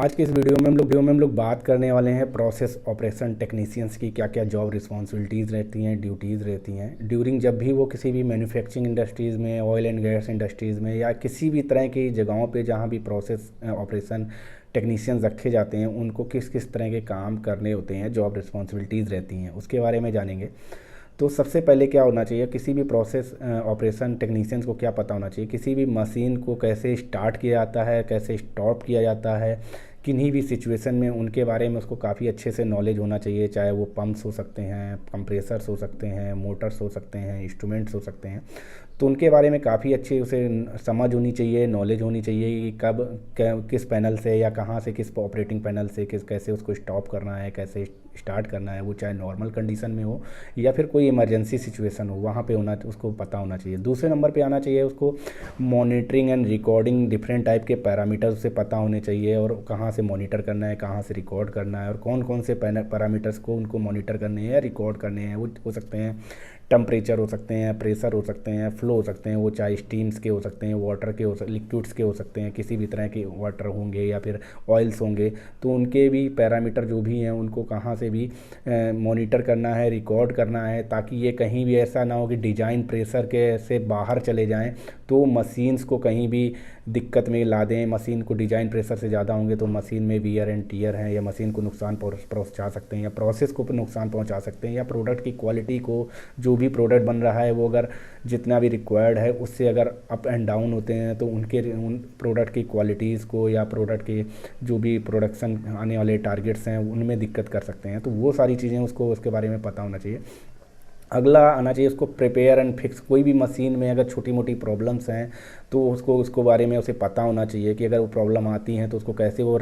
आज के इस वीडियो में हम लोग बात करने वाले हैं प्रोसेस ऑपरेशन टेक्नीशियंस की क्या क्या जॉब रिस्पॉन्सिबिलिटीज़ रहती हैं, ड्यूटीज़ रहती हैं ड्यूरिंग जब भी वो किसी भी मैन्युफैक्चरिंग इंडस्ट्रीज़ में, ऑयल एंड गैस इंडस्ट्रीज़ में या किसी भी तरह की जगहों पे जहाँ भी प्रोसेस ऑपरेशन टेक्नीशियंस रखे जाते हैं, उनको किस किस तरह के काम करने होते हैं, जॉब रिस्पॉन्सिबिलिटीज़ रहती हैं, उसके बारे में जानेंगे। तो सबसे पहले क्या होना चाहिए, किसी भी प्रोसेस ऑपरेशन टेक्नीशियंस को क्या पता होना चाहिए, किसी भी मशीन को कैसे स्टार्ट किया जाता है, कैसे स्टॉप किया जाता है, किन्हीं भी सिचुएशन में उनके बारे में उसको काफ़ी अच्छे से नॉलेज होना चाहिए। चाहे वो पंप्स हो सकते हैं, कंप्रेसर्स हो सकते हैं, मोटर्स हो सकते हैं, इंस्ट्रूमेंट्स हो सकते हैं, तो उनके बारे में काफ़ी अच्छे उसे समझ होनी चाहिए, नॉलेज होनी चाहिए कि कब किस पैनल से या कहाँ से, किस ऑपरेटिंग पैनल से किस कैसे उसको स्टॉप करना है, कैसे स्टार्ट करना है, वो चाहे नॉर्मल कंडीशन में हो या फिर कोई इमरजेंसी सिचुएशन हो, वहाँ पे होना उसको पता होना चाहिए। दूसरे नंबर पे आना चाहिए उसको monitoring and recording, different type के पैरामीटर्स उसे पता होने चाहिए और कहाँ से मॉनिटर करना है, कहाँ से रिकॉर्ड करना है और कौन कौन से पैरामीटर्स को उनको मॉनिटर करने हैं या रिकॉर्ड करने हैं। वो हो सकते हैं टेम्परेचर, हो सकते हैं प्रेशर, हो सकते हैं फ्लो, हो सकते हैं, वो चाहे स्टीम्स के हो सकते हैं, वाटर के हो सकते, लिक्विड्स के हो सकते हैं, किसी भी तरह के वाटर होंगे या फिर ऑयल्स होंगे, तो उनके भी पैरामीटर जो भी हैं उनको कहाँ से भी मॉनिटर करना है, रिकॉर्ड करना है, ताकि ये कहीं भी ऐसा ना हो कि डिज़ाइन प्रेशर के से बाहर चले जाएं तो मशीन्स को कहीं भी दिक्कत में ला दें। मशीन को डिज़ाइन प्रेशर से ज़्यादा होंगे तो मशीन में वियर एंड टियर है या मशीन को नुकसान पहुंचा सकते हैं या प्रोसेस को नुकसान पहुंचा सकते हैं या प्रोडक्ट की क्वालिटी को, जो भी प्रोडक्ट बन रहा है वो अगर जितना भी रिक्वायर्ड है उससे अगर अप एंड डाउन होते हैं तो उन प्रोडक्ट की क्वालिटीज़ को या प्रोडक्ट के जो भी प्रोडक्शन आने वाले टारगेट्स हैं उनमें दिक्कत कर सकते हैं। तो वो सारी चीज़ें उसको उसके बारे में पता होना चाहिए। अगला आना चाहिए उसको प्रिपेयर एंड फिक्स। कोई भी मशीन में अगर छोटी मोटी प्रॉब्लम्स हैं तो उसको बारे में उसे पता होना चाहिए कि अगर वो प्रॉब्लम आती हैं तो उसको कैसे वो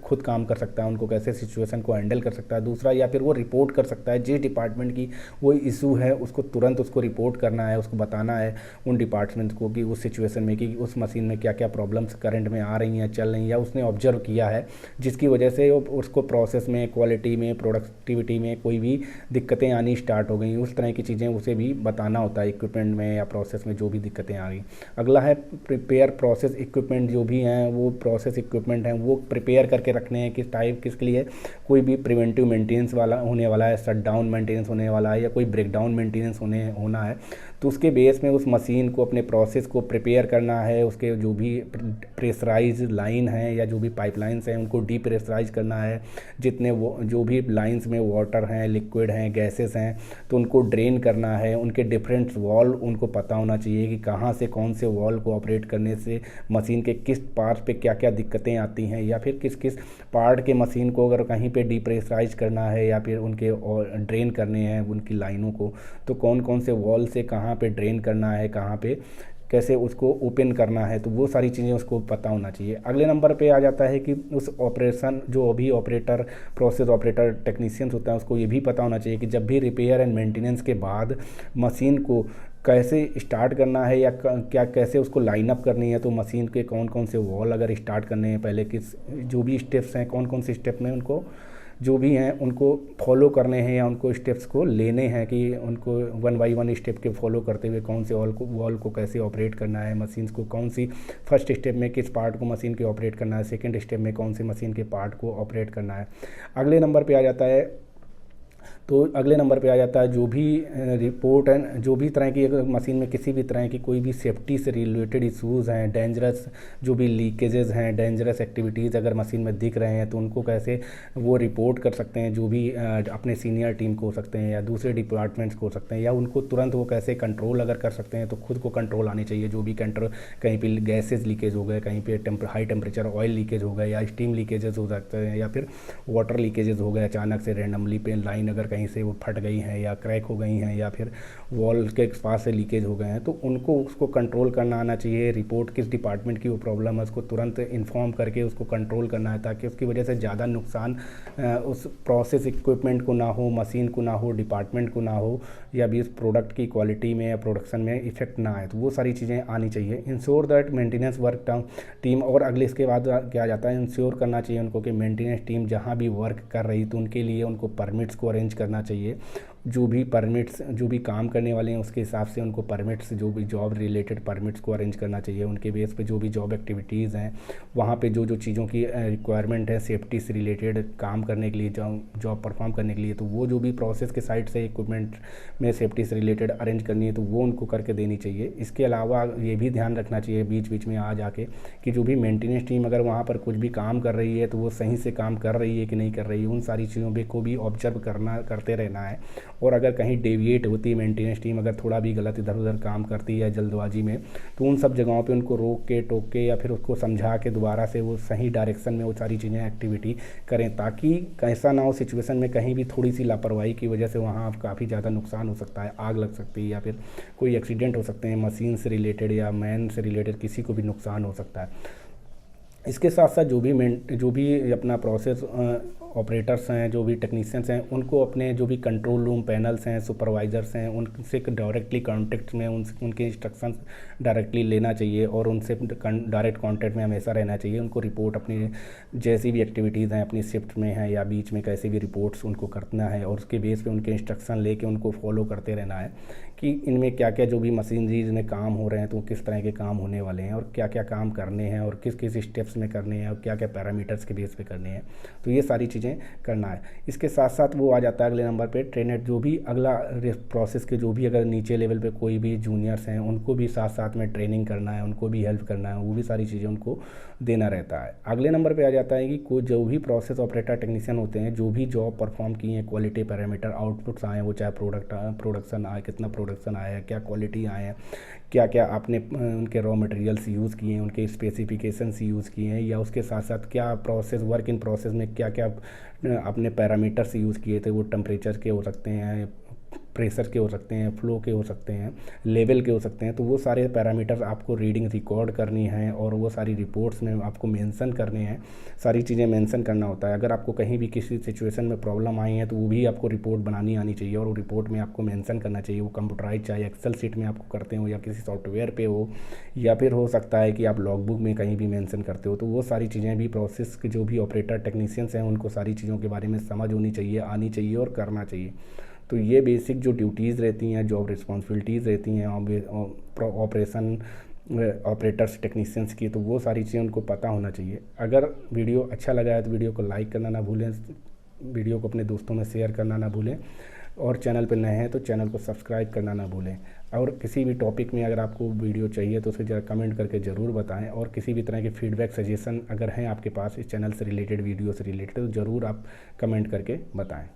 खुद काम कर सकता है, उनको कैसे सिचुएशन को हैंडल कर सकता है। दूसरा, या फिर वो रिपोर्ट कर सकता है जिस डिपार्टमेंट की वो इशू है उसको तुरंत उसको रिपोर्ट करना है, उसको बताना है उन डिपार्टमेंट को कि उस सिचुएशन में कि उस मशीन में क्या क्या प्रॉब्लम्स करंट में आ रही हैं, चल रही हैं या उसने ऑब्जर्व किया है जिसकी वजह से उसको प्रोसेस में, क्वालिटी में, प्रोडक्टिविटी में कोई भी दिक्कतें आनी स्टार्ट हो गई। उस तरह की चीज़ें उसे भी बताना होता है इक्विपमेंट में या प्रोसेस में जो भी दिक्कतें आ रही। अगला है प्रिपेयर प्रोसेस इक्विपमेंट। जो भी हैं वो प्रोसेस इक्विपमेंट हैं वो प्रिपेयर करके रखने हैं किस टाइप, किसके लिए, कोई भी प्रिवेंटिव मेंटेनेंस वाला होने वाला है, शट डाउन मेंटेनेंस होने वाला है या कोई ब्रेकडाउन मेंटेनेंस होना है, तो उसके बेस में उस मशीन को, अपने प्रोसेस को प्रिपेयर करना है। उसके जो भी प्रेशराइज लाइन है या जो भी पाइपलाइंस हैं उनको डीप्रेशराइज करना है। जितने वो जो भी लाइंस में वाटर हैं, लिक्विड हैं, गैसेस हैं, तो उनको ड्रेन करना है। उनके डिफरेंट वॉल्व उनको पता होना चाहिए कि कहाँ से कौन से वॉल्व को ऑपरेट करने से मशीन के किस पार्ट पे क्या क्या दिक्कतें आती हैं या फिर किस किस पार्ट के मशीन को अगर कहीं पे डीप्रेशराइज करना है या फिर उनके और ड्रेन करने हैं उनकी लाइनों को, तो कौन कौन से वॉल से कहाँ पे ड्रेन करना है, कहाँ पे कैसे उसको ओपन करना है, तो वो सारी चीज़ें उसको पता होना चाहिए। अगले नंबर पे आ जाता है कि उस ऑपरेशन जो अभी ऑपरेटर, प्रोसेस ऑपरेटर टेक्नीशियंस होता है उसको ये भी पता होना चाहिए कि जब भी रिपेयर एंड मेंटेनेंस के बाद मशीन को कैसे स्टार्ट करना है या क्या कैसे उसको लाइन अप करनी है। तो मशीन के कौन कौन से वॉल अगर स्टार्ट करने हैं, पहले किस जो भी स्टेप्स हैं, कौन कौन से स्टेप में उनको जो भी हैं उनको फॉलो करने हैं या उनको स्टेप्स को लेने हैं कि उनको वन बाई वन स्टेप के फॉलो करते हुए कौन से वॉल को कैसे ऑपरेट करना है, मशीन्स को कौन सी फर्स्ट स्टेप में किस पार्ट को मशीन के ऑपरेट करना है, सेकंड स्टेप में कौन से मशीन के पार्ट को ऑपरेट करना है। अगले नंबर पे आ जाता है जो भी रिपोर्ट एंड जो भी तरह की अगर मशीन में किसी भी तरह की कोई भी सेफ्टी से रिलेटेड इश्यूज़ हैं, डेंजरस जो भी लीकेजेस हैं, डेंजरस एक्टिविटीज़ अगर मशीन में दिख रहे हैं तो उनको कैसे वो रिपोर्ट कर सकते हैं, जो भी अपने सीनियर टीम को हो सकते हैं या दूसरे डिपार्टमेंट्स को हो सकते हैं, या उनको तुरंत वो कैसे कंट्रोल अगर कर सकते हैं तो खुद को कंट्रोल आनी चाहिए। जो भी कंट्रोल, कहीं पे गैसेज लीकेज हो गए, कहीं पे हाई टेम्परेचर ऑयल लीकेज हो गए या स्टीम लीकेजेस हो सकते हैं या फिर वाटर लीकेजेस हो गए, अचानक से रैंडमली पे लाइन अगर कहीं से वो फट गई हैं या क्रैक हो गई हैं या फिर वॉल के पास से लीकेज हो गए हैं, तो उनको उसको कंट्रोल करना आना चाहिए। रिपोर्ट किस डिपार्टमेंट की वो प्रॉब्लम है उसको तुरंत इन्फॉर्म करके उसको कंट्रोल करना है ताकि उसकी वजह से ज़्यादा नुकसान उस प्रोसेस इक्विपमेंट को ना हो, मशीन को ना हो, डिपार्टमेंट को ना हो या भी उस प्रोडक्ट की क्वालिटी में या प्रोडक्शन में इफेक्ट ना आए। तो वो सारी चीज़ें आनी चाहिए। Ensure that maintenance work team, और अगले इसके बाद क्या जाता है, इंश्योर करना चाहिए उनको कि मेंटेनेंस टीम जहाँ भी वर्क कर रही तो उनके लिए उनको परमिट्स को अरेंज करना चाहिए। जो भी परमिट्स, जो भी काम करने वाले हैं उसके हिसाब से उनको परमिट्स, जो भी जॉब रिलेटेड परमिट्स को अरेंज करना चाहिए। उनके बेस पे जो भी जॉब एक्टिविटीज़ हैं, वहाँ पे जो जो चीज़ों की रिक्वायरमेंट है सेफ्टी से रिलेटेड काम करने के लिए, जॉब परफॉर्म करने के लिए, तो वो जो भी प्रोसेस के साइड से इक्विपमेंट में सेफ्टी से रिलेटेड अरेंज करनी है तो वो उनको करके देनी चाहिए। इसके अलावा ये भी ध्यान रखना चाहिए बीच बीच में आ जाके कि जो भी मेंटेनेंस टीम अगर वहाँ पर कुछ भी काम कर रही है तो वो सही से काम कर रही है कि नहीं कर रही है, उन सारी चीज़ों को भी ऑब्जर्व करते रहना है। और अगर कहीं डेविएट होती है मेंटेनेंस टीम, अगर थोड़ा भी गलत इधर उधर काम करती है जल्दबाजी में, तो उन सब जगहों पे उनको रोक के टोक के या फिर उसको समझा के दोबारा से वो सही डायरेक्शन में वो सारी चीज़ें एक्टिविटी करें, ताकि ऐसा ना हो सिचुएशन में कहीं भी थोड़ी सी लापरवाही की वजह से वहाँ काफ़ी ज़्यादा नुकसान हो सकता है, आग लग सकती है या फिर कोई एक्सीडेंट हो सकते हैं, मशीन से रिलेटेड या मैन से रिलेटेड किसी को भी नुकसान हो सकता है। इसके साथ साथ जो भी अपना प्रोसेस ऑपरेटर्स हैं, जो भी टेक्नीशियंस हैं, उनको अपने जो भी कंट्रोल रूम पैनल्स हैं, सुपरवाइज़र्स हैं, उनसे डायरेक्टली कांटेक्ट में उनके इंस्ट्रक्शंस डायरेक्टली लेना चाहिए और उनसे डायरेक्ट कांटेक्ट में हमेशा रहना चाहिए। उनको रिपोर्ट अपनी जैसी भी एक्टिविटीज़ हैं अपनी शिफ्ट में है या बीच में कैसे भी रिपोर्ट्स उनको करना है और उसके बेस पे उनके इंस्ट्रक्शन लेके उनको फॉलो करते रहना है कि इनमें क्या क्या जो भी मशीनरीज में काम हो रहे हैं तो किस तरह के काम होने वाले हैं और क्या क्या काम करने हैं और किस किस स्टेप्स में करने हैं और क्या क्या पैरामीटर्स के बेस पे करने हैं, तो ये सारी चीज़ें करना है। इसके साथ साथ वो आ जाता है अगले नंबर पे ट्रेनर, जो भी अगला प्रोसेस के जो भी अगर नीचे लेवल पे कोई भी जूनियर्स हैं उनको भी साथ साथ में ट्रेनिंग करना है, उनको भी हेल्प करना है, वो भी सारी चीज़ें उनको देना रहता है। अगले नंबर पे आ जाता है कि कोई जो भी प्रोसेस ऑपरेटर टेक्नीशियन होते हैं, जो भी जॉब परफॉर्म किए हैं, क्वालिटी पैरामीटर आउटपुट्स आए हैं, वो चाहे प्रोडक्शन आए, कितना प्रोडक्शन आया है, क्या क्वालिटी आए हैं, क्या क्या आपने उनके रॉ मटेरियल्स यूज़ किए हैं, उनके स्पेसिफिकेशंस यूज़ किए हैं, या उसके साथ साथ क्या प्रोसेस वर्क इन प्रोसेस में क्या क्या आपने पैरामीटर्स यूज़ किए थे। वो टेम्परेचर के हो सकते हैं, प्रेशर के हो सकते हैं, फ्लो के हो सकते हैं, लेवल के हो सकते हैं, तो वो सारे पैरामीटर्स आपको रीडिंग रिकॉर्ड करनी है और वो सारी रिपोर्ट्स में आपको मेंशन करने हैं, सारी चीज़ें मेंशन करना होता है। अगर आपको कहीं भी किसी सिचुएशन में प्रॉब्लम आई है तो वो भी आपको रिपोर्ट बनानी आनी चाहिए और वो रिपोर्ट में आपको मेंशन करना चाहिए। वो कंप्यूटराइज चाहे एक्सेल शीट में आपको करते हो या किसी सॉफ्टवेयर पे हो, या फिर हो सकता है कि आप लॉगबुक में कहीं भी मेंशन करते हो, तो वो सारी चीज़ें भी प्रोसेस के जो भी ऑपरेटर टेक्नीशियंस हैं उनको सारी चीज़ों के बारे में समझ होनी चाहिए, आनी चाहिए और करना चाहिए। तो ये बेसिक जो ड्यूटीज़ रहती हैं, जॉब रिस्पॉन्सिबिलिटीज़ रहती हैं ऑपरेशन ऑपरेटर्स टेक्नीशियंस की, तो वो सारी चीज़ें उनको पता होना चाहिए। अगर वीडियो अच्छा लगा है तो वीडियो को लाइक करना ना भूलें, वीडियो को अपने दोस्तों में शेयर करना ना भूलें, और चैनल पर नए हैं तो चैनल को सब्सक्राइब करना ना भूलें। और किसी भी टॉपिक में अगर आपको वीडियो चाहिए तो उसे जरा कमेंट करके ज़रूर बताएं, और किसी भी तरह के फीडबैक सजेशन अगर हैं आपके पास इस चैनल से रिलेटेड, वीडियो से रिलेटेड, तो ज़रूर आप कमेंट करके बताएं।